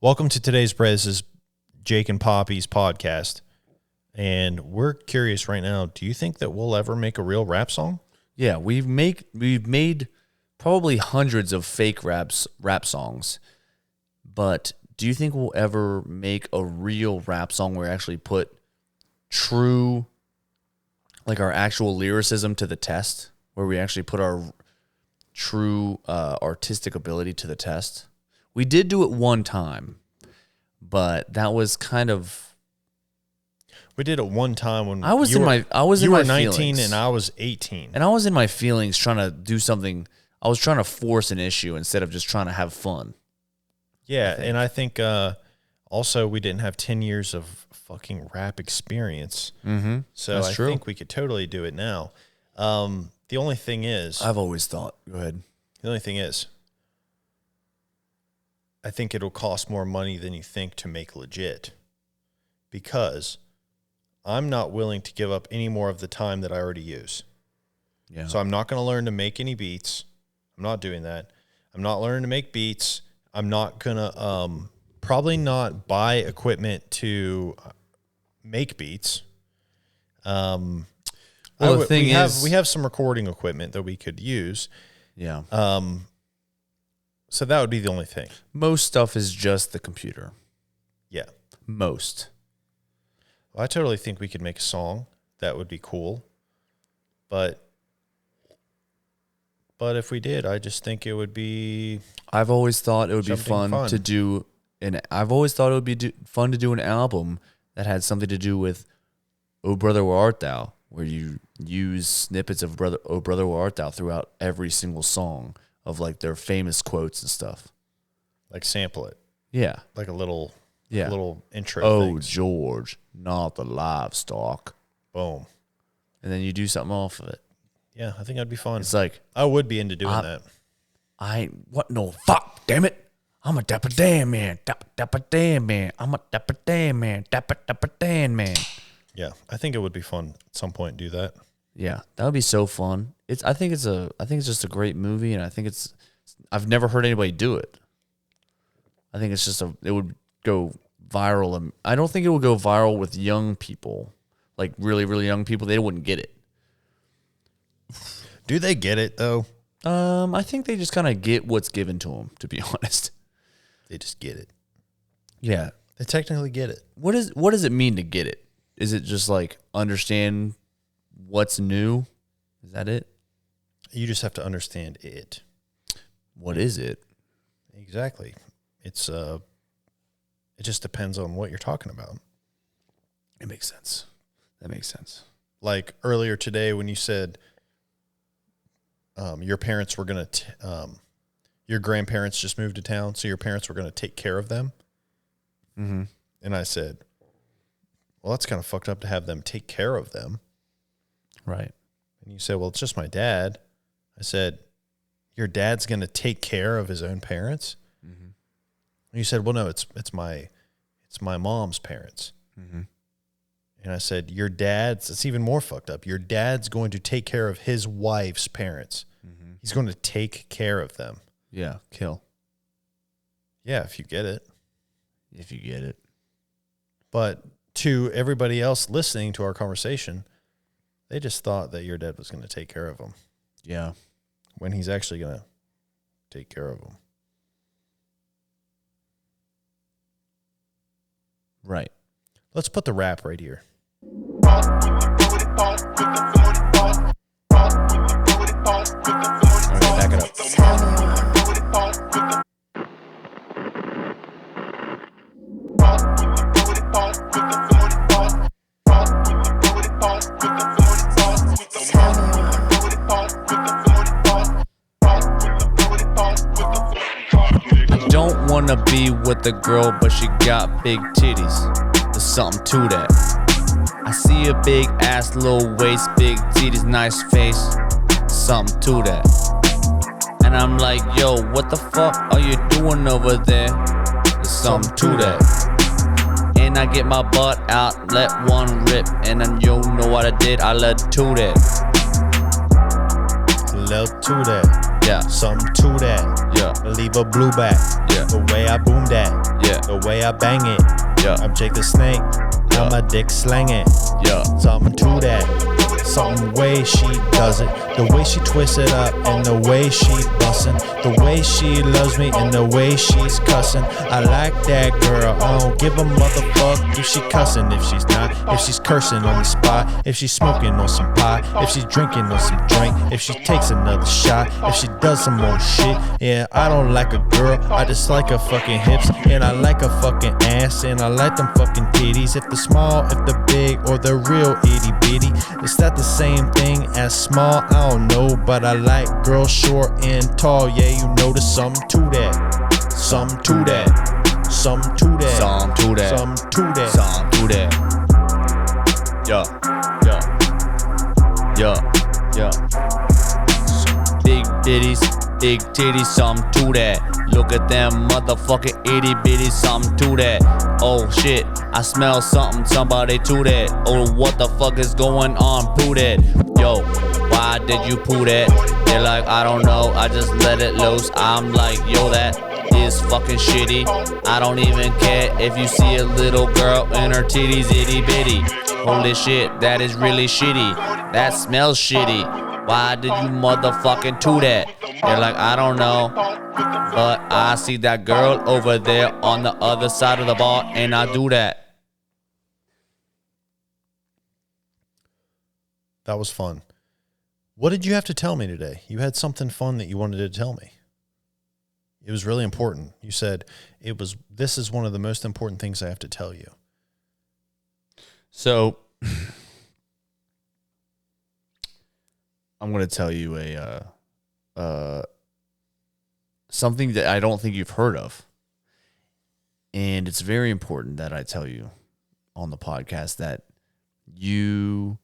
Welcome to today's This is Jake and Poppy's podcast. And we're curious right now, do you think that we'll ever make a real rap song? Yeah, we've made probably hundreds of fake rap songs. But do you think we'll ever make a real rap song where we actually put true, like our actual lyricism to the test, where we actually put our true artistic ability to the test? We did do it one time, but that was kind of... We did it one time when I was in my 19 feelings. and I was 18. And I was in my feelings trying to do something. I was trying to force an issue instead of just trying to have fun. Yeah, and I think also we didn't have 10 years of fucking rap experience. Mm-hmm. So That's true. I think we could totally do it now. The only thing is... I've always thought... Go ahead. The only thing is, I think it'll cost more money than you think to make legit. Because I'm not willing to give up any more of the time that I already use. Yeah. So I'm not going to learn to make any beats. I'm not doing that. I'm not learning to make beats. I'm not going to probably not buy equipment to make beats. Well, the thing is... we have some recording equipment that we could use. Yeah. So that would be the only thing. Most stuff is just the computer. Yeah. Most. Well, I totally think we could make a song. That would be cool. But if we did, I just think it would be... I've always thought it would be fun to do... I've always thought it would be fun to do an album that had something to do with "Oh Brother, Where Art Thou?" where you use snippets of "Oh Brother, Where Art Thou?" throughout every single song of like their famous quotes and stuff. Like sample it. Yeah. Like a little intro Oh, things. George, not the livestock. Boom. And then you do something off of it. Yeah, I think that'd be fun. It's like... I would be into doing that. What no fuck, damn it. I'm a dapper damn man. Dapper damn man. I'm a dapper damn man. Dapper damn man. Yeah, I think it would be fun at some point to do that. Yeah, that would be so fun. I think it's just a great movie, and I've never heard anybody do it. I think it's just it would go viral, and I don't think it would go viral with young people, like really, really young people. They wouldn't get it. Do they get it though? I think they just kind of get what's given to them, to be honest. They just get it. Yeah. They technically get it. What does it mean to get it? Is it just like understand what's new? Is that it? You just have to understand it. What is it? Exactly. It's it just depends on what you're talking about. It makes sense. That makes sense. Like earlier today when you said your parents were going to your grandparents just moved to town, so your parents were going to take care of them. Mm-hmm. And I said, well, that's kind of fucked up to have them take care of them. Right. And you said, well, it's just my dad. I said, your dad's going to take care of his own parents? Mm-hmm. And you said, well, no, it's my mom's parents. Mm-hmm. And I said, it's even more fucked up. Your dad's going to take care of his wife's parents. Mm-hmm. He's going to take care of them. Yeah, kill. Yeah, if you get it. If you get it. But to everybody else listening to our conversation, they just thought that your dad was going to take care of them. Yeah. When he's actually going to take care of them. Right. Let's put the rap right here. Okay, back it up. I don't wanna be with the girl, but she got big titties. There's something to that. I see a big ass, little waist, big titties, nice face. Something to that. And I'm like, yo, what the fuck are you doing over there? There's something to that. And I get my butt out, let one rip, and then you know what I did? I let two that. Love to that. Yeah. Something to that. Yeah. Leave a blue back. Yeah. The way I boom that. Yeah. The way I bang it. Yeah. I'm Jake the Snake. Yeah. I'm a dick slanging. Yeah. Something to that. Something way she does it. The way she twists it up and the way she bussin'. The way she loves me and the way she's cussin'. I like that girl. I don't give a motherfuck if she cussin', if she's not, if she's cursing on the spot, if she's smoking on some pot, if she's drinking on some drink, if she takes another shot, if she does some more shit. Yeah, I don't like a girl, I just like her fucking hips, and I like her fucking ass, and I like them fucking titties. If they're small, if they're big, or they're real itty bitty. Is that the same thing as small? I don't know, but I like girls short and tall. Yeah, you know there's something to that. Something to that. Something to that. Something to that. Something to that. Something to that. Yeah. Yeah. Yeah. Yeah. Big titties, something to that. Look at them motherfucking itty bitty, something to that. Oh shit, I smell something, somebody to that. Oh, what the fuck is going on? Poo that. Yo, why did you poo that? They're like, I don't know, I just let it loose. I'm like, yo, that is fucking shitty. I don't even care if you see a little girl and her titties itty bitty. Holy shit, that is really shitty. That smells shitty. Why did you motherfucking do that? They're like, I don't know, but I see that girl over there on the other side of the bar and I do that. That was fun. What did you have to tell me today? You had something fun that you wanted to tell me. It was really important. You said this is one of the most important things I have to tell you. So I'm going to tell you something that I don't think you've heard of. And it's very important that I tell you on the podcast that you're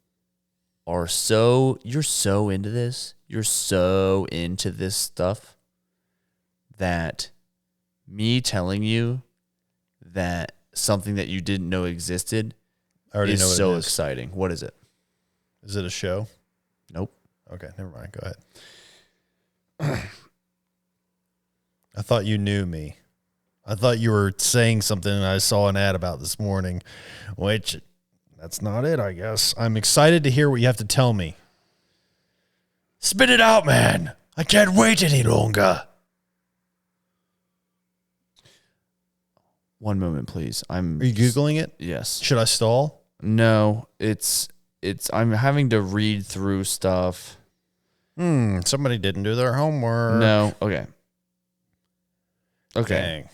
so into this. You're so into this stuff that me telling you that something that you didn't know existed I already know what so it is. exciting. What is it? Is it a show? Nope. Okay, never mind. Go ahead. I thought you knew me. I thought you were saying something and I saw an ad about this morning, which that's not it, I guess. I'm excited to hear what you have to tell me. Spit it out, man. I can't wait any longer. One moment, please. Are you Googling it? Yes. Should I stall? No, it's I'm having to read through stuff. Somebody didn't do their homework. No. Okay. Dang.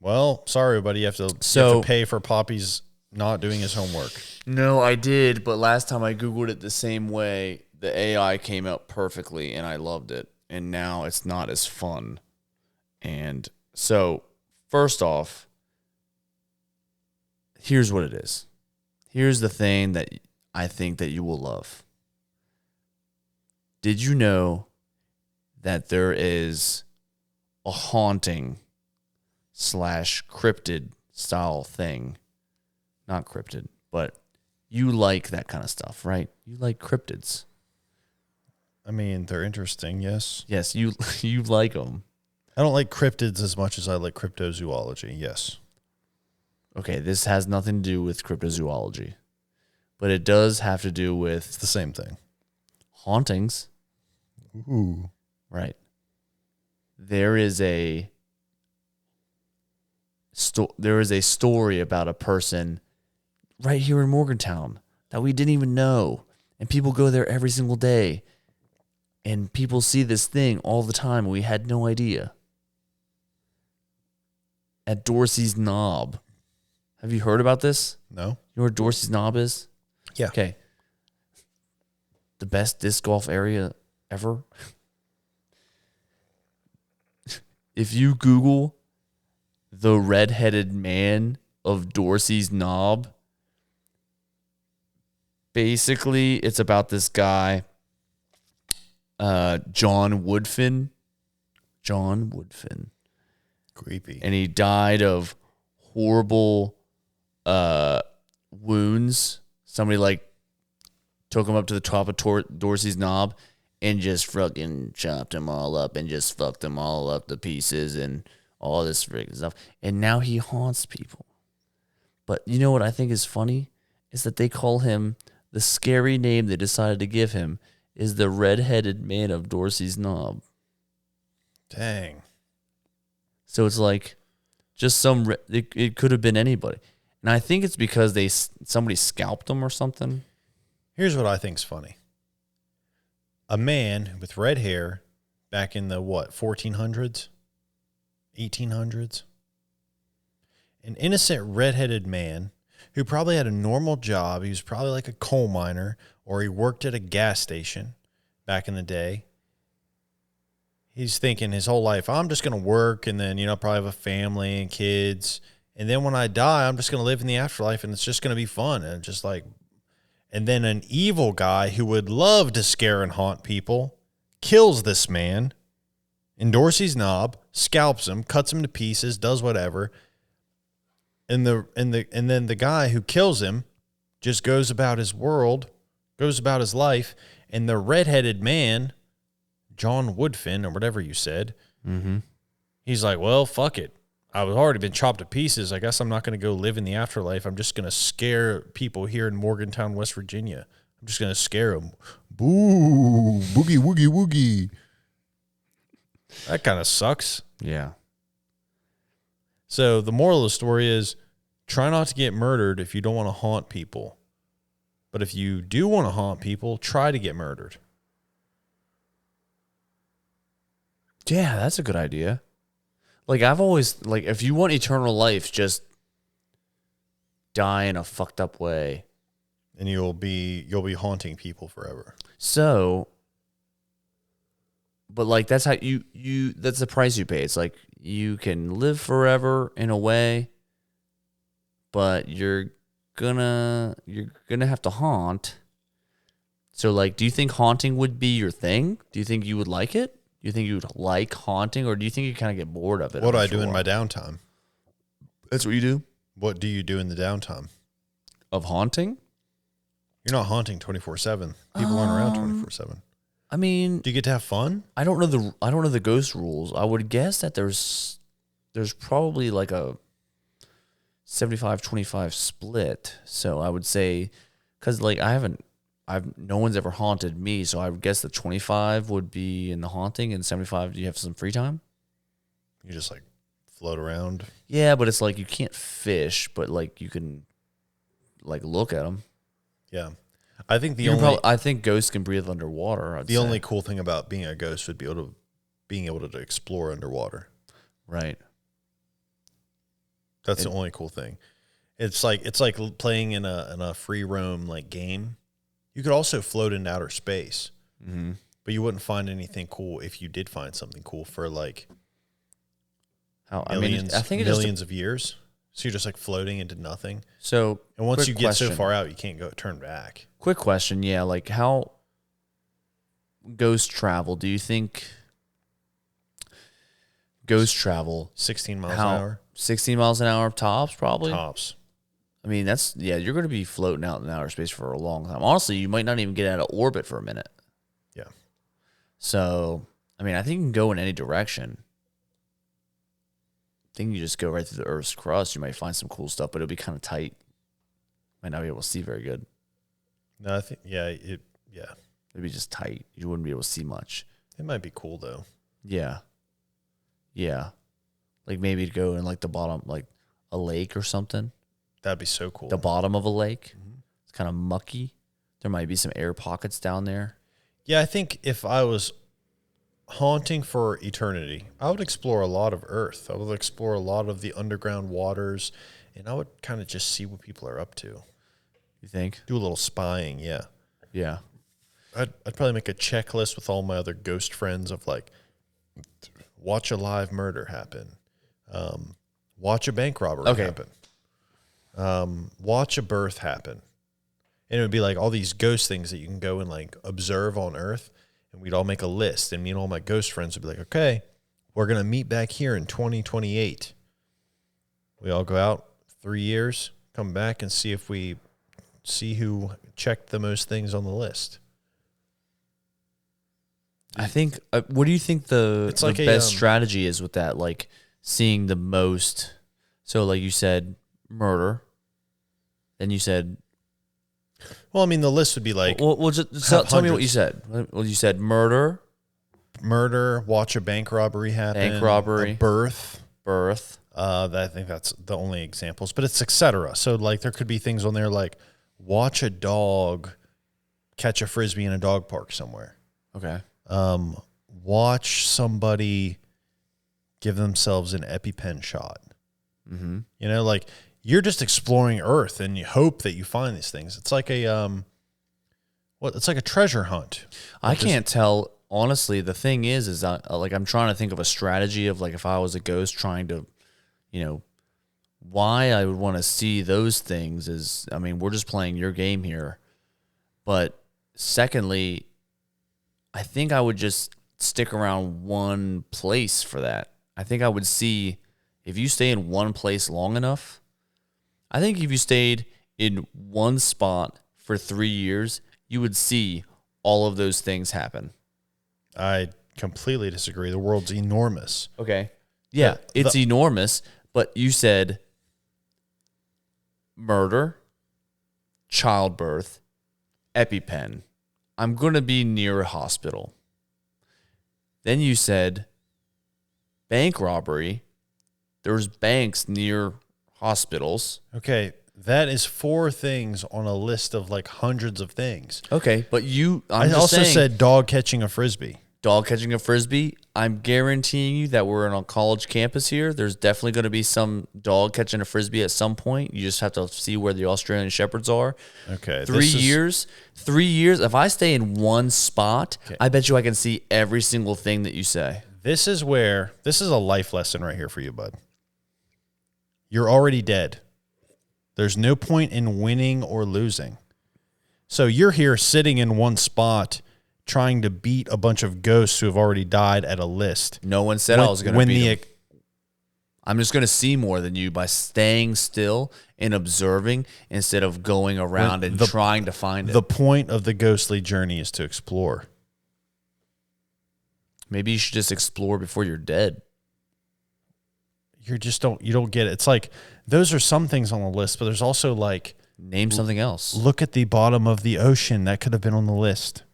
Well, sorry, buddy. You have to pay for Poppy's not doing his homework. No, I did, but last time I Googled it the same way, the AI came out perfectly and I loved it. And now it's not as fun. And so, first off, here's what it is. Here's the thing that I think that you will love. Did you know that there is a haunting / cryptid style thing? Not cryptid, but you like that kind of stuff, right? You like cryptids. I mean, they're interesting, yes. Yes, you like them. I don't like cryptids as much as I like cryptozoology, yes. Okay, this has nothing to do with cryptozoology, but it does have to do with It's the same thing. hauntings. Ooh. Right. There is a story about a person right here in Morgantown that we didn't even know, and people go there every single day, and people see this thing all the time. And we had no idea. At Dorsey's Knob. Have you heard about this? No. You know where Dorsey's Knob is? Yeah. Okay. The best disc golf area ever. If you Google the redheaded man of Dorsey's Knob, basically it's about this guy, John Woodfin. Creepy. And he died of horrible wounds. Somebody took him up to the top of Dorsey's Knob and just fucking chopped them all up and just fucked them all up to pieces and all this freaking stuff. And now he haunts people. But you know what I think is funny? Is that they call him, the scary name they decided to give him is the red-headed man of Dorsey's Knob. Dang. So it's like just it could have been anybody. And I think it's because somebody scalped him or something. Here's what I think's funny. A man with red hair back in the, 1400s? 1800s? An innocent redheaded man who probably had a normal job. He was probably like a coal miner, or he worked at a gas station back in the day. He's thinking his whole life, I'm just going to work and then, probably have a family and kids. And then when I die, I'm just going to live in the afterlife and it's just going to be fun. And just like, and then an evil guy who would love to scare and haunt people kills this man in Dorsey's Knob, scalps him, cuts him to pieces, does whatever. And then the guy who kills him just goes about his world, goes about his life, and the redheaded man, John Woodfin, or whatever you said, he's like, well, fuck it. I've already been chopped to pieces. I guess I'm not going to go live in the afterlife. I'm just going to scare people here in Morgantown, West Virginia. I'm just going to scare them. Boo, boogie, woogie, woogie. That kind of sucks. Yeah. So the moral of the story is try not to get murdered if you don't want to haunt people. But if you do want to haunt people, try to get murdered. Yeah, that's a good idea. Like, I've always, like, if you want eternal life, just die in a fucked up way. And you'll be haunting people forever. So, but like, that's how that's the price you pay. It's like, you can live forever in a way, but you're gonna have to haunt. So, like, do you think haunting would be your thing? Do you think you would like it? Do you think you would like haunting, or do you think you kind of get bored of it? What do I do in my downtime? That's what you do? What do you do in the downtime? Of haunting? You're not haunting 24/7. People aren't around 24/7. I mean, do you get to have fun? I don't know the ghost rules. I would guess that there's probably like a 75-25 split. So I would say, because like no one's ever haunted me, so I would guess the 25 would be in the haunting, and 75, do you have some free time? You just like float around. Yeah, but it's like you can't fish, but like you can like look at them. Yeah, I think I think ghosts can breathe underwater. The only cool thing about being a ghost would be being able to explore underwater. Right. That's the only cool thing. It's like playing in a free roam like game. You could also float into outer space, but you wouldn't find anything cool if you did find something cool for like millions of years. So you're just like floating into nothing. So, and once you get so far out, you can't turn back. Quick question, yeah, like how ghost travel? Do you think ghost travel 16 miles an hour? 16 miles an hour tops, probably. Tops. I mean, you're going to be floating out in outer space for a long time. Honestly, you might not even get out of orbit for a minute. Yeah. So, I mean, I think you can go in any direction. I think you just go right through the Earth's crust. You might find some cool stuff, but it'll be kind of tight. Might not be able to see very good. No, I think, it'd be just tight. You wouldn't be able to see much. It might be cool, though. Yeah. Yeah. Like maybe to go in like the bottom, like a lake or something. That'd be so cool. The bottom of a lake. Mm-hmm. It's kind of mucky. There might be some air pockets down there. Yeah, I think if I was haunting for eternity, I would explore a lot of Earth. I would explore a lot of the underground waters, and I would kind of just see what people are up to. You think? Do a little spying, yeah. Yeah. I'd probably make a checklist with all my other ghost friends of like, watch a live murder happen. Watch a bank robbery happen. Watch a birth happen. And it would be like all these ghost things that you can go and like observe on Earth. And we'd all make a list. And me and all my ghost friends would be like, okay, we're going to meet back here in 2028. We all go out 3 years, come back and see who checked the most things on the list. I think. What do you think the like best strategy is with that? Like seeing the most. So, like you said, murder. Then you said. Well, I mean, the list would be like. Well, just tell me what you said. Well, you said murder. Watch a bank robbery happen. Bank robbery. A birth. I think that's the only examples, but it's etc. So like there could be things on there like watch a dog catch a Frisbee in a dog park somewhere. Okay. Watch somebody give themselves an EpiPen shot. Mm-hmm. You know, like you're just exploring Earth and you hope that you find these things. It's like it's like a treasure hunt. I can't tell. Honestly, the thing is like I'm trying to think of a strategy of like if I was a ghost trying to, why I would want to see those things is, I mean, we're just playing your game here. But secondly, I think I would just stick around one place for that. I think I would see if you stay in one place long enough. I think if you stayed in one spot for 3 years, you would see all of those things happen. I completely disagree. The world's enormous. Okay. Yeah, it's enormous, but you said murder, childbirth, EpiPen. I'm going to be near a hospital. Then you said bank robbery. There's banks near hospitals. Okay, that is 4 things on a list of like hundreds of things. Okay, but I also said dog catching a Frisbee. Dog catching a Frisbee. I'm guaranteeing you that we're on a college campus here. There's definitely going to be some dog catching a Frisbee at some point. You just have to see where the Australian Shepherds are. Okay. 3 years. 3 years. If I stay in one spot, okay, I bet you I can see every single thing that you say. This is a life lesson right here for you, bud. You're already dead. There's no point in winning or losing. So you're here sitting in one spot trying to beat a bunch of ghosts who have already died at a list. No one said I was going to beat them. I'm just going to see more than you by staying still and observing instead of going around and trying to find it. The point of the ghostly journey is to explore. Maybe you should just explore before you're dead. You don't get it. It's like those are some things on the list, but there's also like name something else. Look at the bottom of the ocean. That could have been on the list.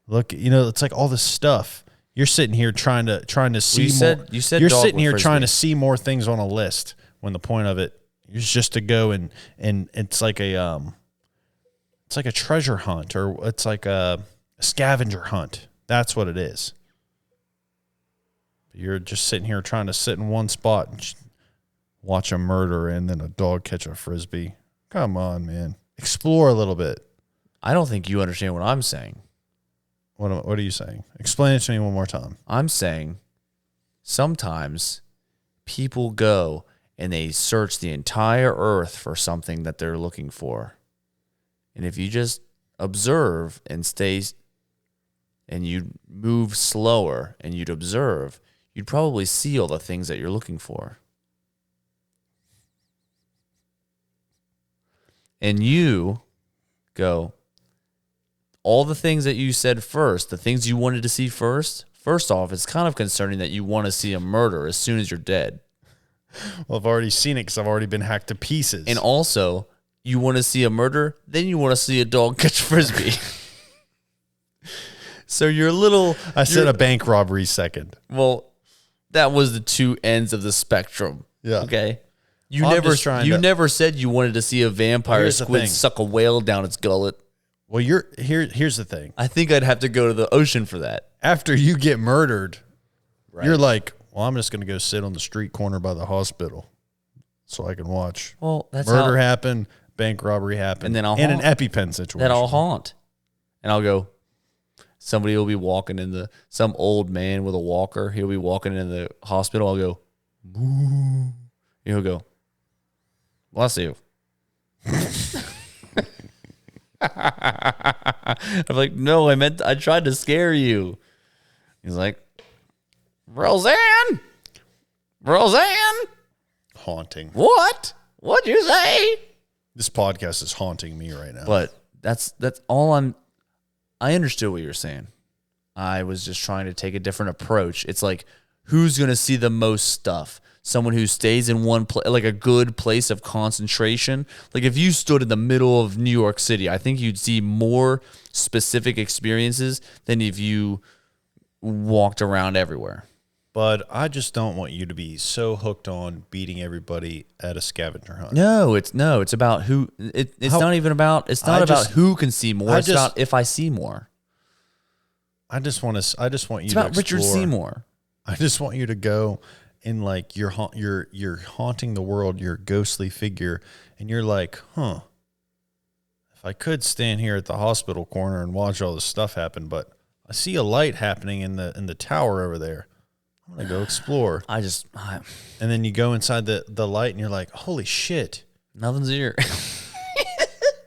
Look, it's like all this stuff. You're sitting here trying to see more. You said you're sitting here trying to see more things on a list when the point of it is just to go and it's like a treasure hunt, or it's like a scavenger hunt. That's what it is. You're just sitting here trying to sit in one spot and watch a murder and then a dog catch a Frisbee. Come on, man. Explore a little bit. I don't think you understand what I'm saying. What are you saying? Explain it to me one more time. I'm saying sometimes people go and they search the entire earth for something that they're looking for. And if you just observe and stay and you move slower and you'd observe, you'd probably see all the things that you're looking for. And you go, all the things that you said first, the things you wanted to see first off, it's kind of concerning that you want to see a murder as soon as you're dead. Well, I've already seen it because I've already been hacked to pieces. And also, you want to see a murder, then you want to see a dog catch a Frisbee. So you're a little... I said a bank robbery second. Well, that was the two ends of the spectrum. Yeah. Okay? You never said you wanted to see a vampire squid suck a whale down its gullet. Well, here's the thing. I think I'd have to go to the ocean for that. After you get murdered, you're like, well, I'm just going to go sit on the street corner by the hospital so I can watch murder happen, bank robbery happen, and then an EpiPen situation. Then I'll haunt. And I'll go, somebody will be walking some old man with a walker. He'll be walking in the hospital. I'll go, boo. He'll go, bless you. I'm like, no, I tried to scare you. He's like, Roseanne. Haunting. What'd you say? This podcast is haunting me right now. But that's all I understood what you're saying. I was just trying to take a different approach. It's like, who's going to see the most stuff? Someone who stays in one place, like a good place of concentration. Like if you stood in the middle of New York City, I think you'd see more specific experiences than if you walked around everywhere. But I just don't want you to be so hooked on beating everybody at a scavenger hunt. No, it's about who. It's not even about. It's not about who can see more. It's about if I see more. I just want you to explore. It's about Richard Seymour. I just want you to go and like you're haunting the world, you're a ghostly figure, and you're like, huh, if I could stand here at the hospital corner and watch all this stuff happen, but I see a light happening in the tower over there. I'm gonna go explore. And then you go inside the light and you're like, holy shit. Nothing's here.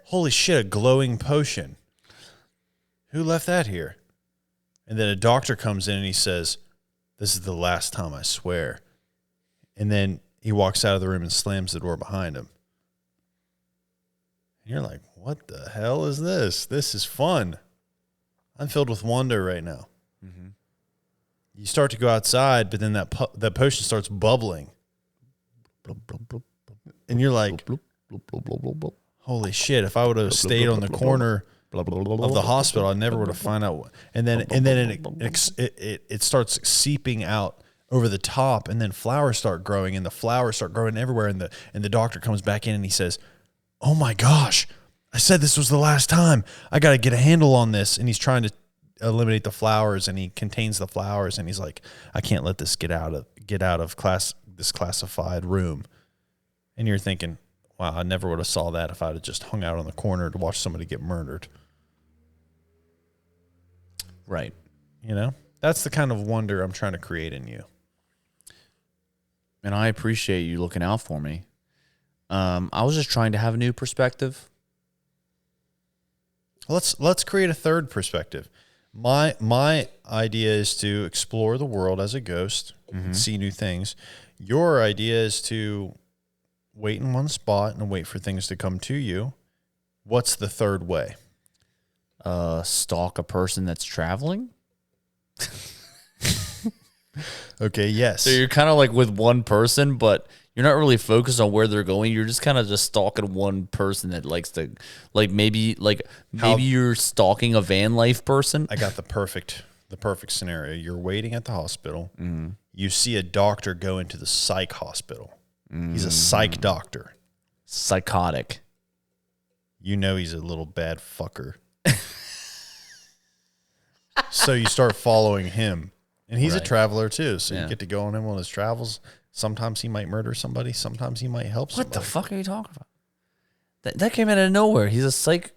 Holy shit, a glowing potion. Who left that here? And then a doctor comes in and he says, this is the last time, I swear. And then he walks out of the room and slams the door behind him. And you're like, what the hell is this? This is fun. I'm filled with wonder right now. Mm-hmm. You start to go outside, but then that potion starts bubbling. And you're like, holy shit, if I would have stayed on the corner of the hospital, I never would have found out. And then it starts seeping out over the top, and then flowers start growing, and the flowers start growing everywhere. And the doctor comes back in and he says, "Oh my gosh, I said this was the last time. I got to get a handle on this." And he's trying to eliminate the flowers, and he contains the flowers, and he's like, "I can't let this get out of this classified room." And you're thinking, wow, I never would have saw that if I'd have just hung out on the corner to watch somebody get murdered. Right. You know, that's the kind of wonder I'm trying to create in you. And I appreciate you looking out for me. I was just trying to have a new perspective. Let's create a third perspective. My idea is to explore the world as a ghost, see new things. Your idea is to wait in one spot and wait for things to come to you. What's the third way? Stalk a person that's traveling. Okay, yes. So you're kind of like with one person, but you're not really focused on where they're going. You're just kind of just stalking one person that likes to, maybe you're stalking a van life person. I got the perfect scenario. You're waiting at the hospital. You see a doctor go into the psych hospital. He's a psych doctor. Psychotic. You know he's a little bad fucker. So you start following him. And he's a traveler too, so you get to go on him on his travels. Sometimes he might murder somebody. Sometimes he might help somebody. What the fuck are you talking about? That came out of nowhere. He's a psycho.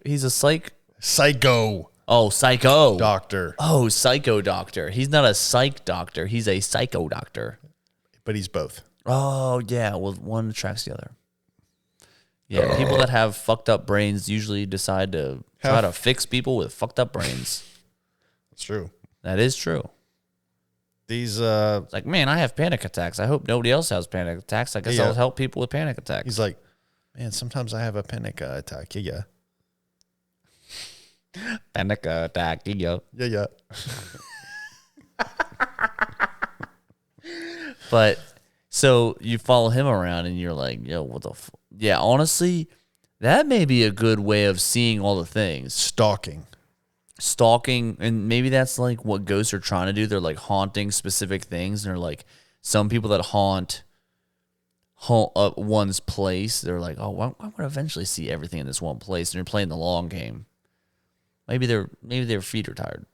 Oh, psycho doctor. Oh, psycho doctor. He's not a psych doctor. He's a psycho doctor. But he's both. Oh yeah. Well, one attracts the other. Yeah, people that have fucked up brains usually decide to try to fix people with fucked up brains. That's true. That is true. These it's like, man, I have panic attacks. I hope nobody else has panic attacks. I guess I'll help people with panic attacks. He's like, man, sometimes I have a panic attack. Yeah. Panic attack. Yeah. But so you follow him around and you're like, yo, what the yeah, honestly, that may be a good way of seeing all the things. Stalking, and maybe that's like what ghosts are trying to do. They're like haunting specific things, and they're like some people that haunt one's place. They're like, oh, I want to eventually see everything in this one place, and they're playing the long game. Maybe their feet are tired.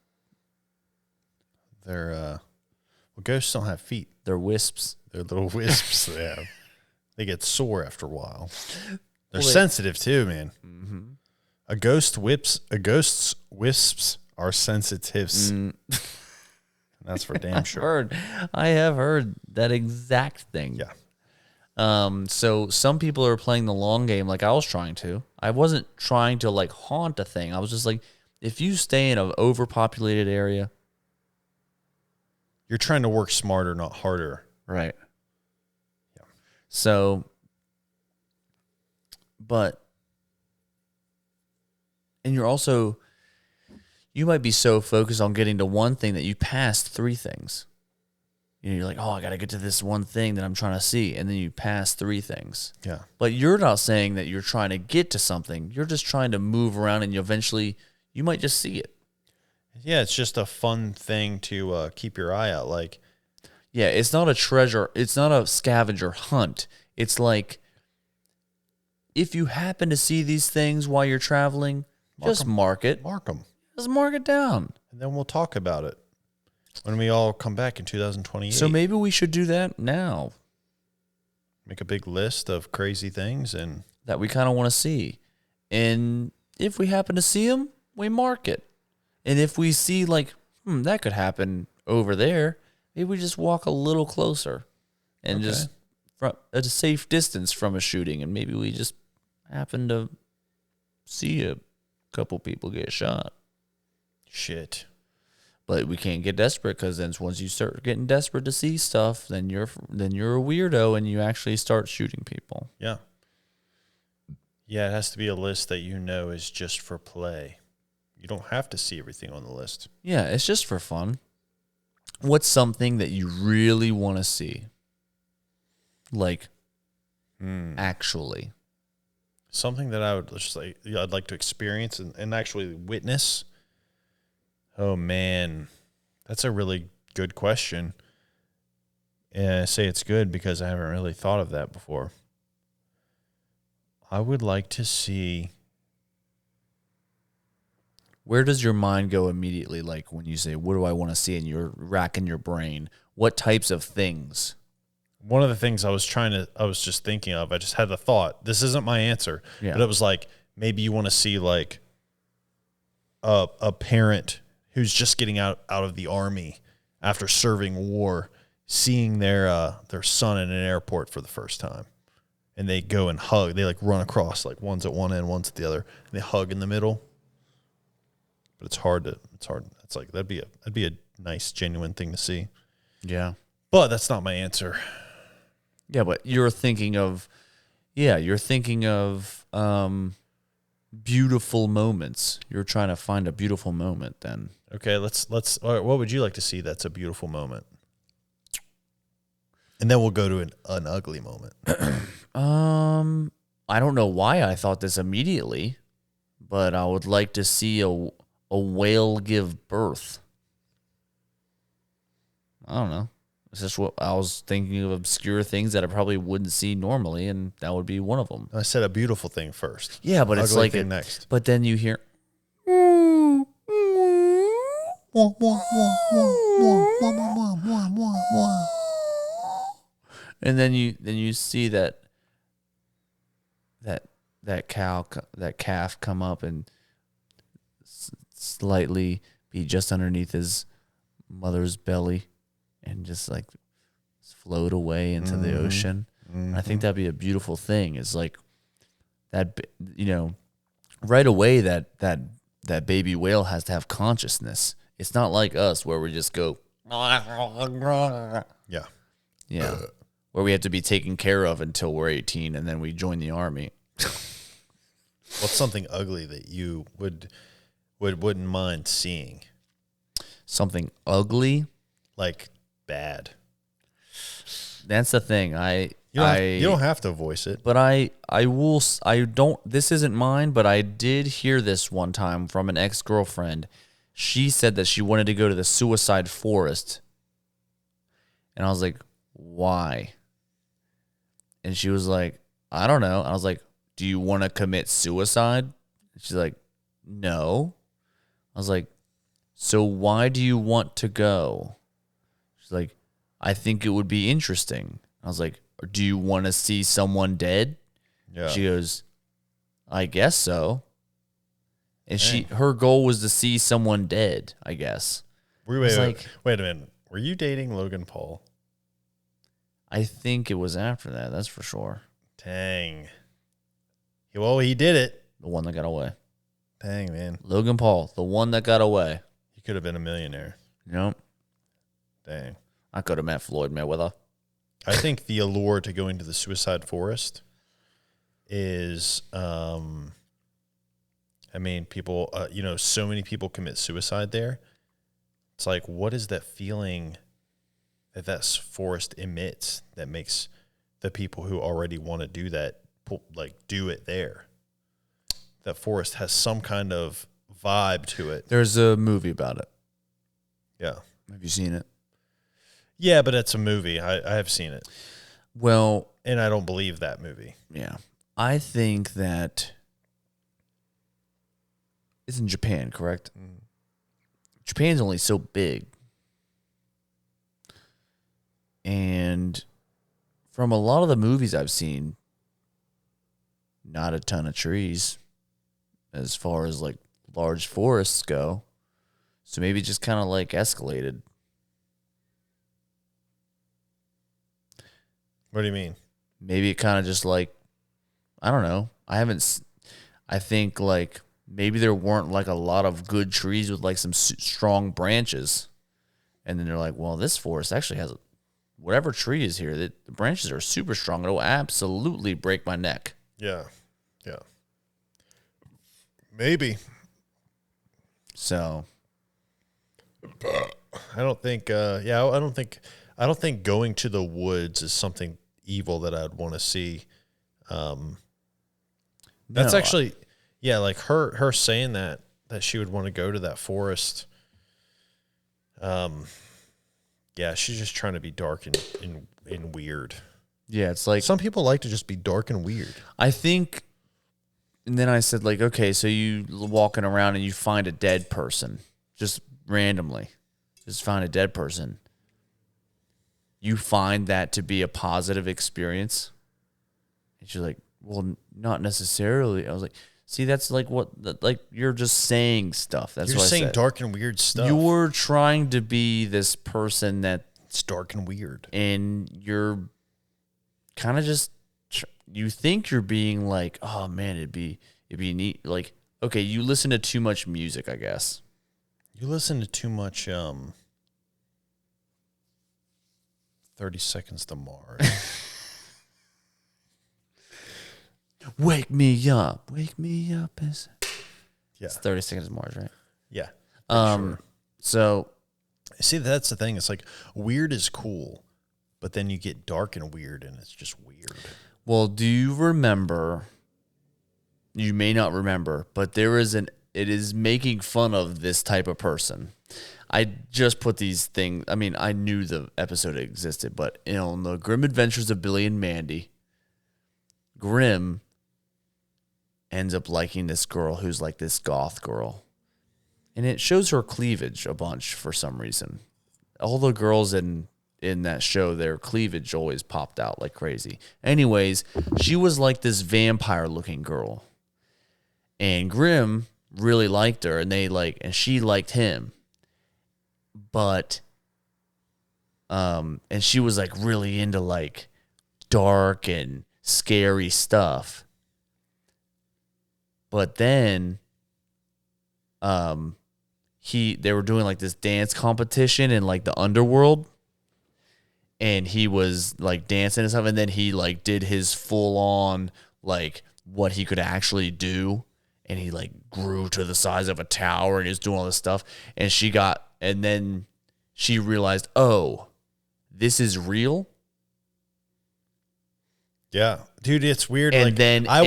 Well, ghosts don't have feet. They're wisps. They're little wisps. They get sore after a while. They're sensitive too, man. Mm-hmm. A ghost's wisps are sensitives. That's for damn sure. I have heard that exact thing. Yeah. So some people are playing the long game like I was trying to. I wasn't trying to like haunt a thing. I was just like, if you stay in an overpopulated area, you're trying to work smarter, not harder. Right. Yeah. So, and you're You might be so focused on getting to one thing that you passed 3 things. You're like, oh, I got to get to this one thing that I'm trying to see. And then you pass 3 things. Yeah. But you're not saying that you're trying to get to something. You're just trying to move around, and you might just see it. Yeah, it's just a fun thing to keep your eye out. Like, Yeah, it's not a treasure. It's not a scavenger hunt. It's like, if you happen to see these things while you're traveling, just mark it. mark them. Just mark it down. And then we'll talk about it when we all come back in 2028. So maybe we should do that now. Make a big list of crazy things and that we kind of want to see. And if we happen to see them, we mark it. And if we see like, that could happen over there, maybe we just walk a little closer and just from at a safe distance from a shooting. And maybe we just happen to see a couple people get shot. shit. But we can't get desperate, because then once you start getting desperate to see stuff, then you're a weirdo and you actually start shooting people. Yeah. Yeah, it has to be a list that you know is just for play. You don't have to see everything on the list. Yeah, it's just for fun. What's something that you really want to see? Like, actually. Something that I would just like, I'd like to experience and actually witness. Oh man, that's a really good question. And I say it's good because I haven't really thought of that before. I would like to see. Where does your mind go immediately? Like when you say, what do I want to see? And you're racking your brain. What types of things? One of the things I was just thinking of, I just had a thought. This isn't my answer, Yeah. but it was like, maybe you want to see like a parent who's just getting out of the army after serving war, seeing their son in an airport for the first time. And they go and hug. They like run across, like one's at one end, one's at the other, and they hug in the middle. But it's hard. It's like that'd be a nice, genuine thing to see. Yeah. But that's not my answer. Yeah, but you're thinking of beautiful moments. You're trying to find a beautiful moment then. Okay, let's all right, what would you like to see that's a beautiful moment? And then we'll go to an ugly moment. I don't know why I thought this immediately, but I would like to see a whale give birth. I don't know. It's just what I was thinking of, obscure things that I probably wouldn't see normally, and that would be one of them. I said a beautiful thing first. Yeah, but it's Ugly like thing next. But then you hear, and then you see that calf come up and slightly be just underneath his mother's belly and just like float away into the ocean. Mm-hmm. I think that'd be a beautiful thing. It's like that, right away that baby whale has to have consciousness. It's not like us where we just go, Yeah. yeah, where we have to be taken care of until we're 18 and then we join the army. What's something ugly that you wouldn't mind seeing? Something ugly? Like bad. That's the thing. You don't have to voice it. But this isn't mine, but I did hear this one time from an ex-girlfriend. She said that she wanted to go to the suicide forest. And I was like, why? And she was like, I don't know. I was like, do you want to commit suicide? And she's like, no. I was like, so why do you want to go? She's like, I think it would be interesting. I was like, do you want to see someone dead? Yeah. She goes, I guess so. And her goal was to see someone dead, I guess. Wait a minute. Were you dating Logan Paul? I think it was after that, that's for sure. Dang. Well, he did it. The one that got away. Dang, man. Logan Paul, the one that got away. He could have been a millionaire. Nope. Dang. I could have met Floyd Mayweather. I think the allure to going to the suicide forest is I mean, people, so many people commit suicide there. It's like, what is that feeling that forest emits that makes the people who already want to do that, like, do it there? That forest has some kind of vibe to it. There's a movie about it. Yeah. Have you seen it? Yeah, but it's a movie. I have seen it. Well, and I don't believe that movie. Yeah. I think that it's in Japan, correct? Mm. Japan's only so big. And from a lot of the movies I've seen, not a ton of trees as far as like large forests go. So maybe it just kind of like escalated. What do you mean? Maybe it kind of just like, I don't know. I think like maybe there weren't like a lot of good trees with like some strong branches. And then they're like, well, this forest actually has whatever tree is here, the branches are super strong. It'll absolutely break my neck. Yeah. Yeah. Maybe. So I don't think I don't think going to the woods is something evil that I'd want to see. That's actually like her saying that she would want to go to that forest. Yeah, she's just trying to be dark and weird. Yeah, it's like some people like to just be dark and weird. I think. And then I said, like, okay, so you walking around and you find a dead person, just randomly, just find a dead person. You find that to be a positive experience? And she's like, well, not necessarily. I was like, see, that's like like you're just saying stuff. That's you're what saying I said. Dark and weird stuff. You're trying to be this person it's dark and weird. And you're kind of just, you think you're being like, oh man, it'd be neat. Like, okay, you listen to too much music, I guess. You listen to too much 30 Seconds to Mars. Wake me up. Wake me up. Yeah. It's 30 Seconds to Mars, right? Yeah. Sure. So. See, that's the thing. It's like weird is cool, but then you get dark and weird and it's just weird. Well, do you remember? You may not remember, but it is making fun of this type of person. I just put these things, I mean, I knew the episode existed, but in the Grim Adventures of Billy and Mandy, Grim ends up liking this girl who's like this goth girl. And it shows her cleavage a bunch for some reason. All the girls in that show, their cleavage always popped out like crazy. Anyways, she was like this vampire-looking girl. And Grim really liked her, and she liked him. But and she was like really into like dark and scary stuff. But then they were doing like this dance competition in like the underworld. And he was like dancing and stuff, and then he like did his full on like what he could actually do, and he like grew to the size of a tower and he was doing all this stuff. And then she realized, oh, this is real. Yeah, dude, it's weird. And like then I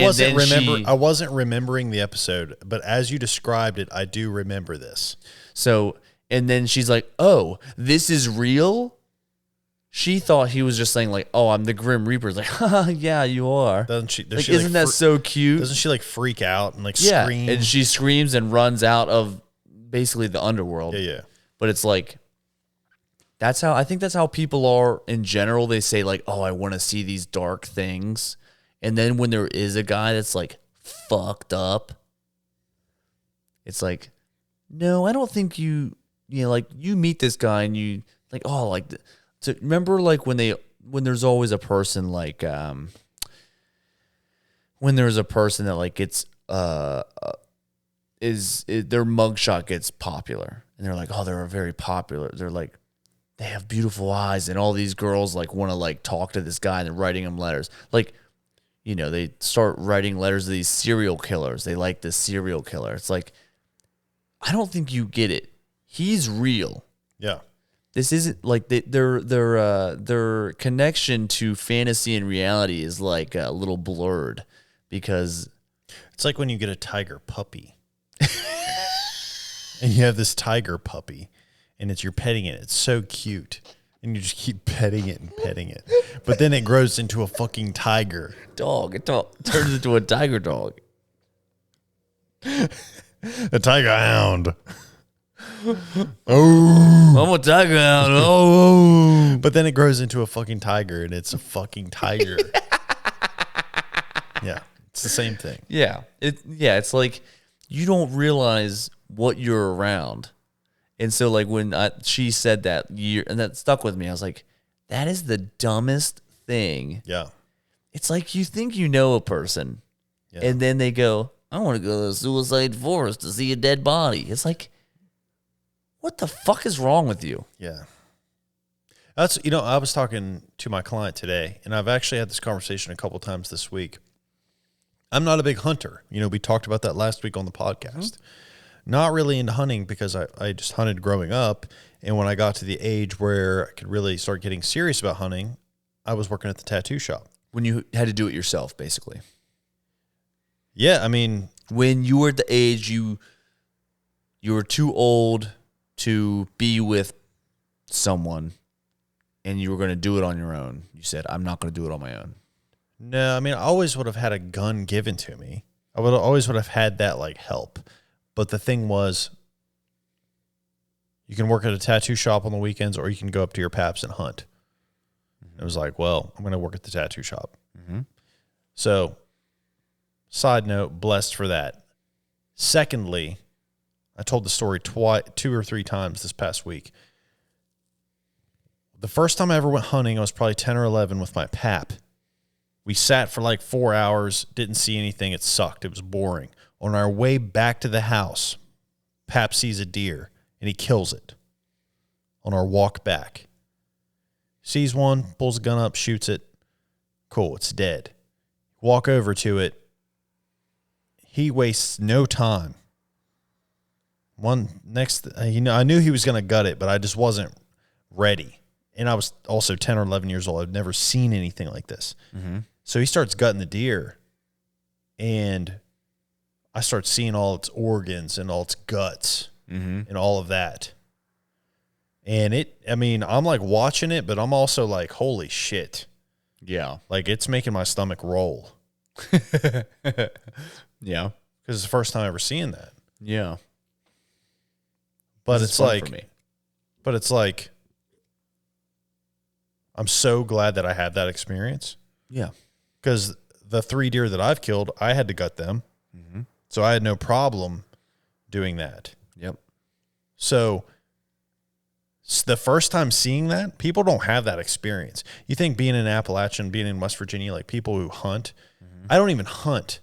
wasn't remembering the episode, but as you described it, I do remember this. So, and then she's like, oh, this is real. She thought he was just saying like, "Oh, I'm the Grim Reaper." It's like, haha, yeah, you are. Doesn't she? Like, isn't that so cute? Doesn't she like freak out and like yeah, scream? and she screams and runs out of basically the underworld. Yeah. But it's like, I think that's how people are in general. They say like, "Oh, I want to see these dark things," and then when there is a guy that's like fucked up, it's like, no, I don't think you like you meet this guy and you like, oh, like. So remember, like when there's always a person like when there's a person that like gets their mugshot gets popular, and they're like, oh, they're very popular. They're like, they have beautiful eyes, and all these girls like want to like talk to this guy, and they're writing him letters. Like, they start writing letters to these serial killers. They like this serial killer. It's like, I don't think you get it. He's real. Yeah. This isn't like their connection to fantasy and reality is like a little blurred because it's like when you get a tiger puppy and you have this tiger puppy and you're petting it. It's so cute. And you just keep petting it and petting it. But then it grows into a fucking tiger. Dog. It turns into a tiger dog. A tiger hound. Oh. I'm a tiger hound. Oh. But then it grows into a fucking tiger and it's a fucking tiger. Yeah. It's the same thing. Yeah. It's like you don't realize what you're around. And so, like, when she said that and that stuck with me, I was like, that is the dumbest thing. Yeah. It's like you think you know a person, and then they go, I want to go to the suicide forest to see a dead body. It's like, what the fuck is wrong with you? Yeah. That's, I was talking to my client today, and I've actually had this conversation a couple times this week. I'm not a big hunter. We talked about that last week on the podcast. Mm-hmm. Not really into hunting because I just hunted growing up. And when I got to the age where I could really start getting serious about hunting, I was working at the tattoo shop. When you had to do it yourself, basically. Yeah, I mean. When you were at the age you were too old to be with someone and you were going to do it on your own. You said, I'm not going to do it on my own. No, I mean, I always would have had a gun given to me. I always would have had that, like, help. But the thing was, you can work at a tattoo shop on the weekends or you can go up to your paps and hunt. Mm-hmm. It was like, well, I'm going to work at the tattoo shop. Mm-hmm. So, side note, blessed for that. Secondly, I told the story 2 or 3 times this past week. The first time I ever went hunting, I was probably 10 or 11 with my pap. We sat for like 4 hours, didn't see anything. It sucked. It was boring. On our way back to the house, Pap sees a deer, and he kills it on our walk back. Sees one, pulls a gun up, shoots it. Cool, it's dead. Walk over to it. He wastes no time. I knew he was going to gut it, but I just wasn't ready. And I was also 10 or 11 years old. I've never seen anything like this. Mm-hmm. So he starts gutting the deer, and I start seeing all its organs and all its guts and all of that. And I'm like watching it, but I'm also like, holy shit. Yeah. Like it's making my stomach roll. Yeah. Because it's the first time ever seeing that. Yeah. But it's like, I'm so glad that I had that experience. Yeah. Because the 3 deer that I've killed, I had to gut them. Mm-hmm. So I had no problem doing that. Yep. So the first time seeing that, people don't have that experience. You think being in Appalachian, being in West Virginia, like people who hunt, I don't even hunt.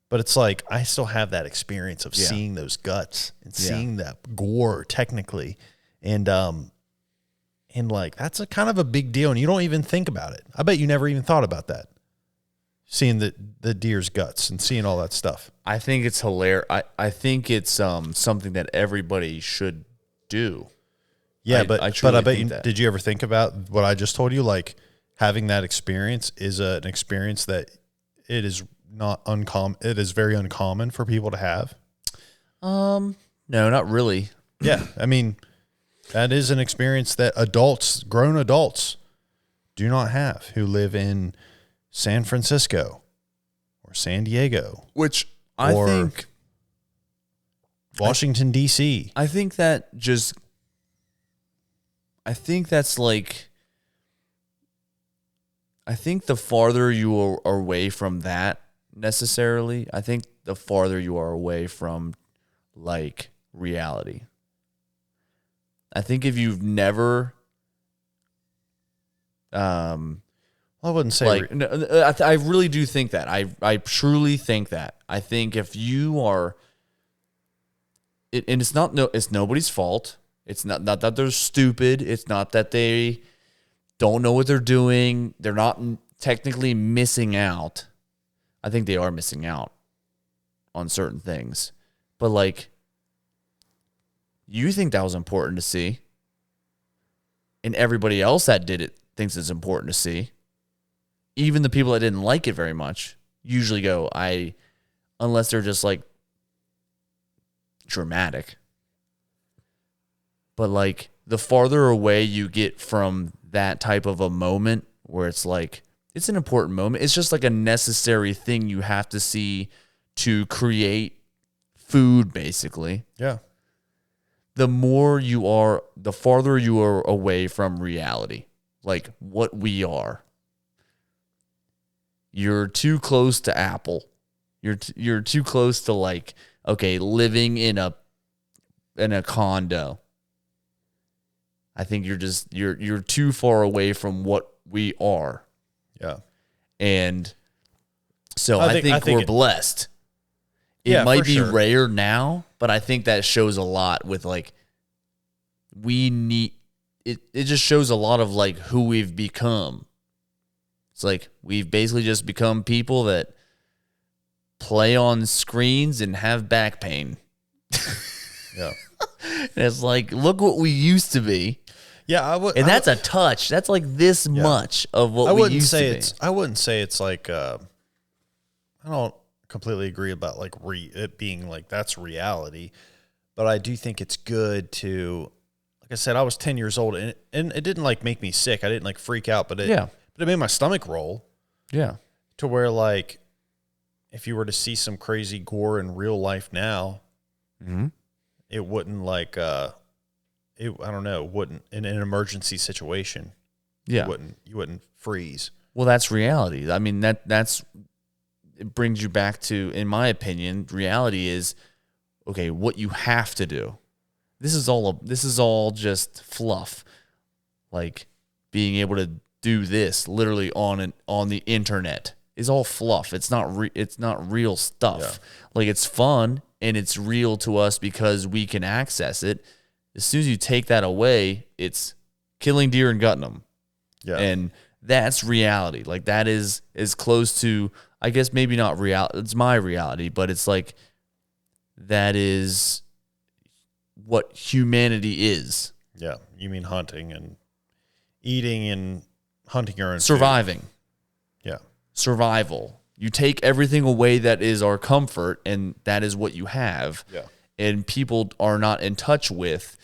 But it's like I still have that experience of seeing those guts and seeing that gore technically. And like that's a kind of a big deal. And you don't even think about it. I bet you never even thought about that. Seeing the deer's guts and seeing all that stuff. I think it's hilarious. I think it's something that everybody should do. Yeah, but I bet you did you ever think about what I just told you? Like having that experience is an experience that it is not uncommon. It is very uncommon for people to have. No, not really. Yeah, I mean that is an experience that grown adults, do not have who live in San Francisco or San Diego, which I think Washington, D.C. I think that's like, I think the farther you are away from that necessarily, I think the farther you are away from like reality. I think if you've never, I wouldn't say I really do think that. I truly think that. I think if you are, and it's nobody's fault. It's not that they're stupid. It's not that they don't know what they're doing. They're not technically missing out. I think they are missing out on certain things. But like, you think that was important to see. And everybody else that did it thinks it's important to see. Even the people that didn't like it very much usually go, unless they're just like dramatic. But like, the farther away you get from that type of a moment where it's like, it's an important moment. It's just like a necessary thing you have to see to create food, basically. Yeah. The farther you are away from reality, like what we are. You're too close to Apple. You're too close to like, okay, living in a condo. I think you're too far away from what we are. Yeah. And so I think we're blessed. It might be rare now, but I think that shows a lot with like, we need it. It just shows a lot of like who we've become. It's like we've basically just become people that play on screens and have back pain. Yeah. And it's like, look what we used to be. Yeah, I would. And that's a touch. That's like this much of what we used to be. I wouldn't say it's like, I don't completely agree about like it being like that's reality, but I do think it's good to, like I said, I was 10 years old and it didn't like make me sick. I didn't like freak out, but it made my stomach roll. Yeah. To where like, if you were to see some crazy gore in real life now, it wouldn't like, I don't know, it wouldn't in an emergency situation. Yeah. You wouldn't freeze. Well, that's reality. I mean, that's it brings you back to, in my opinion, reality is, okay, what you have to do. This is all just fluff. Like being able to do this literally on the internet is all fluff. It's not real stuff. Yeah. Like, it's fun and it's real to us because we can access it. As soon as you take that away, it's killing deer and gutting them. Yeah. And that's reality. Like, that is as close to, I guess maybe not reality. It's my reality, but it's like, that is what humanity is. Yeah. You mean hunting and eating and hunting your own surviving. Food. Yeah. Survival. You take everything away that is our comfort, and that is what you have. Yeah. And people are not in touch with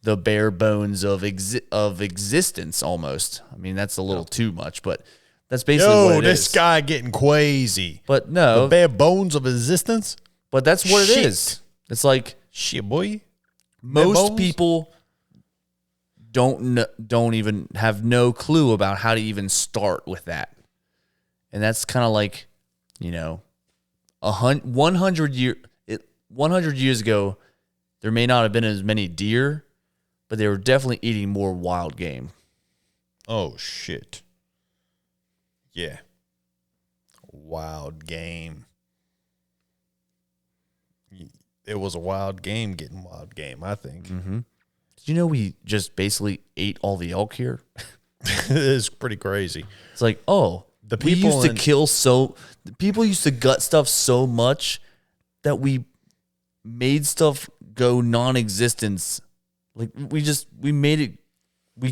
the bare bones of existence almost. I mean, that's a little too much, but that's basically what it is. This guy getting crazy. But no. The bare bones of existence? But that's what it is. It's like, shit, boy. Most people don't even have no clue about how to even start with that. And that's kind of like, 100 years ago, there may not have been as many deer, but they were definitely eating more wild game. Oh, shit. Yeah. Wild game. It was a wild game getting wild game, I think. Mm-hmm. Did you know we just basically ate all the elk here? It is pretty crazy. It's like, people used to gut stuff so much that we made stuff go non-existence. Like, we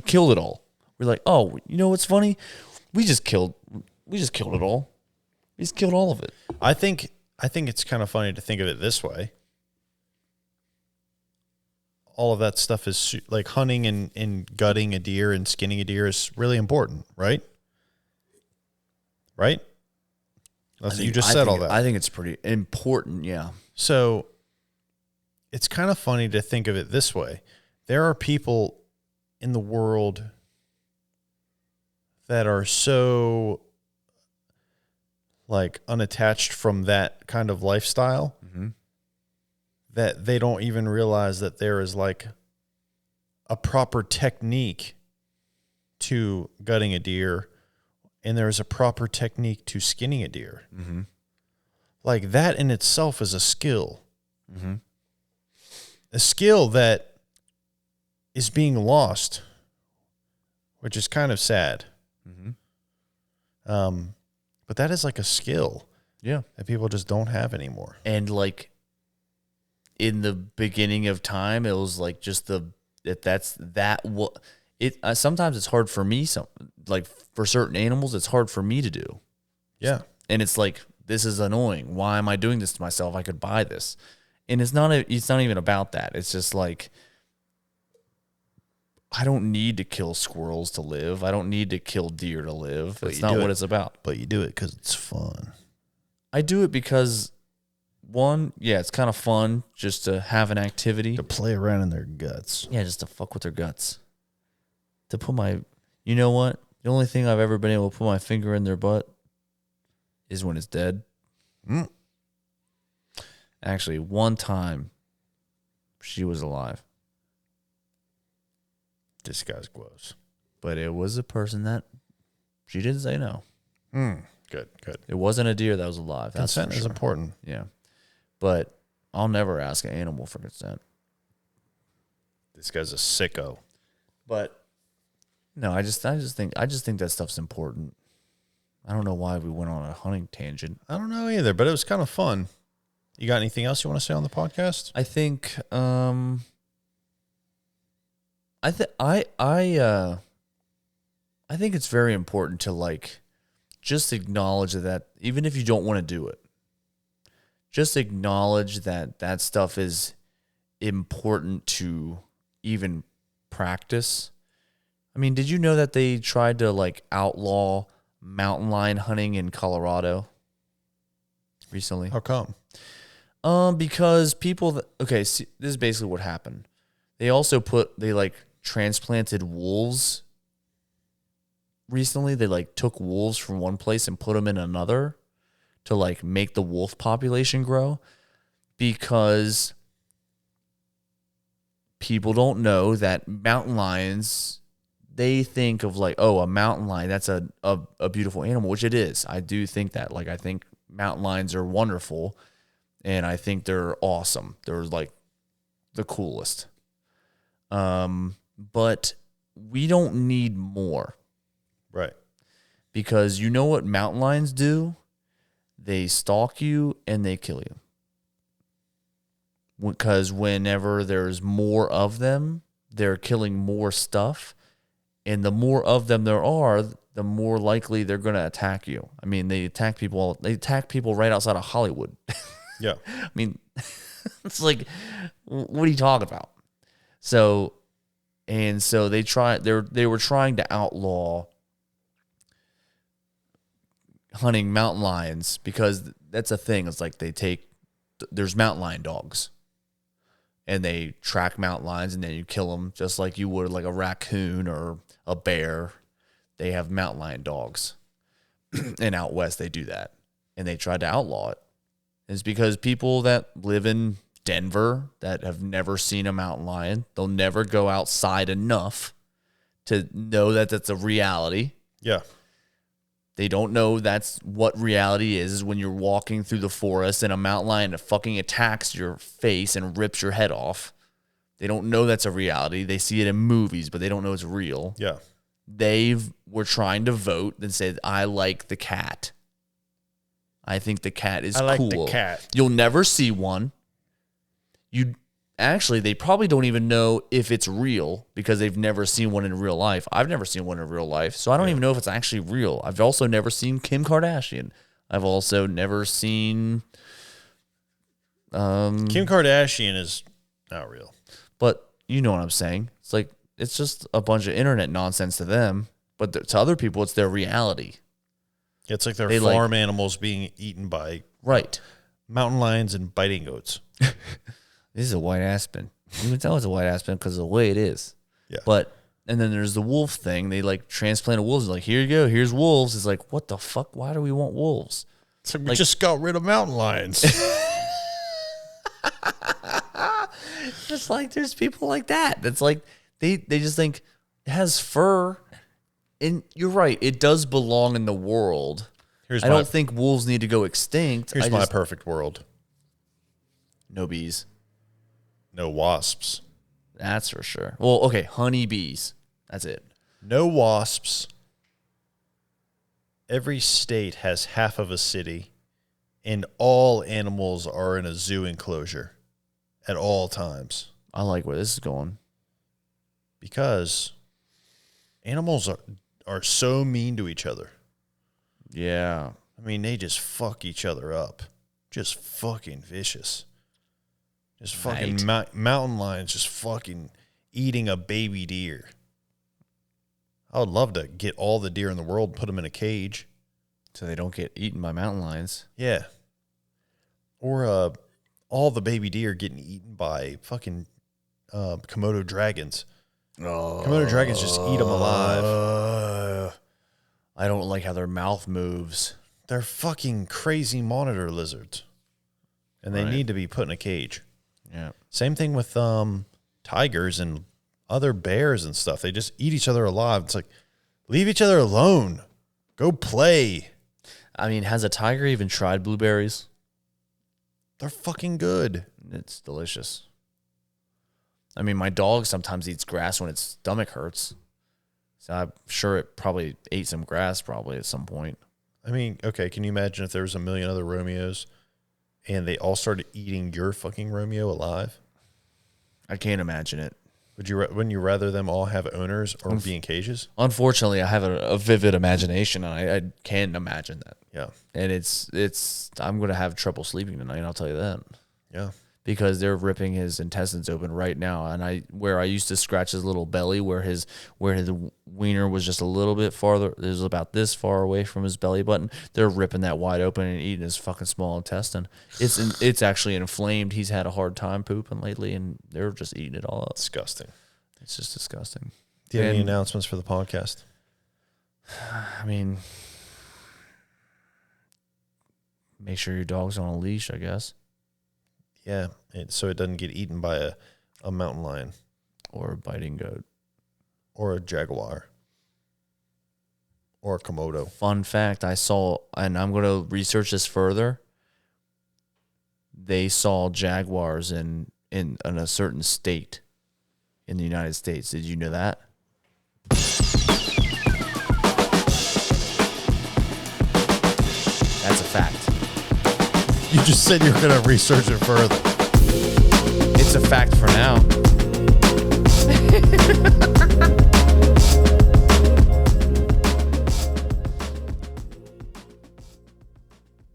killed it all. We're like, oh, you know what's funny? We just killed it all. We just killed all of it. I think it's kind of funny to think of it this way. All of that stuff is like hunting and gutting a deer and skinning a deer is really important, right? Right? You just said all that. I think it's pretty important, yeah. So it's kind of funny to think of it this way. There are people in the world that are so like unattached from that kind of lifestyle that they don't even realize that there is like a proper technique to gutting a deer and there's a proper technique to skinning a deer. Mm-hmm. Like, that in itself is a skill. Mm-hmm. A skill that is being lost, which is kind of sad. Mm-hmm. But that is like a skill Yeah. that people just don't have anymore. And like in the beginning of time, it was like just sometimes it's hard for me. Like for certain animals, it's hard for me to do. Yeah. And it's like, this is annoying. Why am I doing this to myself? I could buy this. And it's not even about that. It's just like, I don't need to kill squirrels to live. I don't need to kill deer to live. It's not what it's about. But you do it because it's fun. I do it because, one, yeah, it's kind of fun just to have an activity. To play around in their guts. Yeah, just to fuck with their guts. To put you know what? The only thing I've ever been able to put my finger in their butt is when it's dead. Mm. Actually, one time, she was alive. This guy's gross. But it was a person that she didn't say no. Good. It wasn't a deer that was alive. Consent is important. Yeah. But I'll never ask an animal for consent. This guy's a sicko. But no, I just think that stuff's important. I don't know why we went on a hunting tangent. I don't know either, but it was kind of fun. You got anything else you want to say on the podcast? I think I think it's very important to like just acknowledge that even if you don't want to do it, just acknowledge that stuff is important to even practice. I mean, did you know that they tried to like outlaw mountain lion hunting in Colorado recently? How come? Because people see, this is basically what happened. They like transplanted wolves recently. They like took wolves from one place and put them in another to like make the wolf population grow, because people don't know that mountain lions, they think of like, oh, a mountain lion, that's a beautiful animal, which it is. I do think that. Like, I think mountain lions are wonderful, and I think they're awesome. They're like the coolest. But we don't need more. Right. Because you know what mountain lions do? They stalk you and they kill you. Because whenever there's more of them, they're killing more stuff. And the more of them there are, the more likely they're going to attack you. I mean, they attack people right outside of Hollywood. Yeah. I mean, it's like, what are you talking about? So they were trying to outlaw hunting mountain lions, because that's a thing. It's like there's mountain lion dogs, and they track mountain lions, and then you kill them just like you would like a raccoon or a bear. They have mountain lion dogs, and out west they do that, and they tried to outlaw it. It's because people that live in Denver that have never seen a mountain lion, they'll never go outside enough to know that that's a reality. Yeah. They don't know that's what reality is when you're walking through the forest and a mountain lion fucking attacks your face and rips your head off. They don't know that's a reality. They see it in movies, but they don't know it's real. Yeah. They were trying to vote and said, I like the cat. I think the cat is cool. I like the cat. You'll never see one. They probably don't even know if it's real, because they've never seen one in real life. I've never seen one in real life, so I don't even know if it's actually real. I've also never seen Kim Kardashian. I've also never seen Kim Kardashian is not real. But you know what I'm saying. It's like, it's just a bunch of internet nonsense to them, but to other people, it's their reality. It's like their farm animals being eaten by mountain lions and biting goats. This is a white aspen. You can tell it's a white aspen because of the way it is. Yeah. And then there's the wolf thing. They like transplanted wolves. Like, here you go. Here's wolves. It's like, what the fuck? Why do we want wolves? It's like we just got rid of mountain lions. It's like, there's people like that. That's like, they just think it has fur. And you're right. It does belong in the world. I don't think wolves need to go extinct. Here's my perfect world. No bees. No wasps. That's for sure. Well, okay, honeybees. That's it. No wasps. every state has half of a city, and all animals are in a zoo enclosure at all times. I like where this is going. Because animals are so mean to each other. Yeah. I mean, they just fuck each other up. Just fucking vicious. Just fucking mountain lions just fucking eating a baby deer. I would love to get all the deer in the world and put them in a cage. So they don't get eaten by mountain lions. Yeah. Or all the baby deer getting eaten by fucking Komodo dragons. Oh. Komodo dragons just eat them alive. I don't like how their mouth moves. They're fucking crazy monitor lizards. And they need to be put in a cage. Yeah. Same thing with tigers and other bears and stuff. They just eat each other alive. It's like, leave each other alone. Go play. I mean, has a tiger even tried blueberries? They're fucking good. It's delicious. I mean, my dog sometimes eats grass when its stomach hurts. So I'm sure it probably ate some grass probably at some point. I mean, okay, can you imagine if there was a million other Romeos and they all started eating your fucking Romeo alive? I can't imagine it. Wouldn't you rather them all have owners or be in cages? Unfortunately, I have a vivid imagination, and I can't imagine that. Yeah. And it's I'm going to have trouble sleeping tonight, I'll tell you that. Yeah. Because they're ripping his intestines open right now, and where I used to scratch his little belly, where his wiener was just a little bit farther, it was about this far away from his belly button. They're ripping that wide open and eating his fucking small intestine. It's actually inflamed. He's had a hard time pooping lately, and they're just eating it all up. Disgusting. It's just disgusting. Do you have any announcements for the podcast? I mean, make sure your dog's on a leash, I guess. Yeah, so it doesn't get eaten by a mountain lion. Or a biting goat. Or a jaguar. Or a Komodo. Fun fact, I saw, and I'm going to research this further, they saw jaguars in a certain state in the United States. Did you know that? That's a fact. You just said you were going to research it further. It's a fact for now.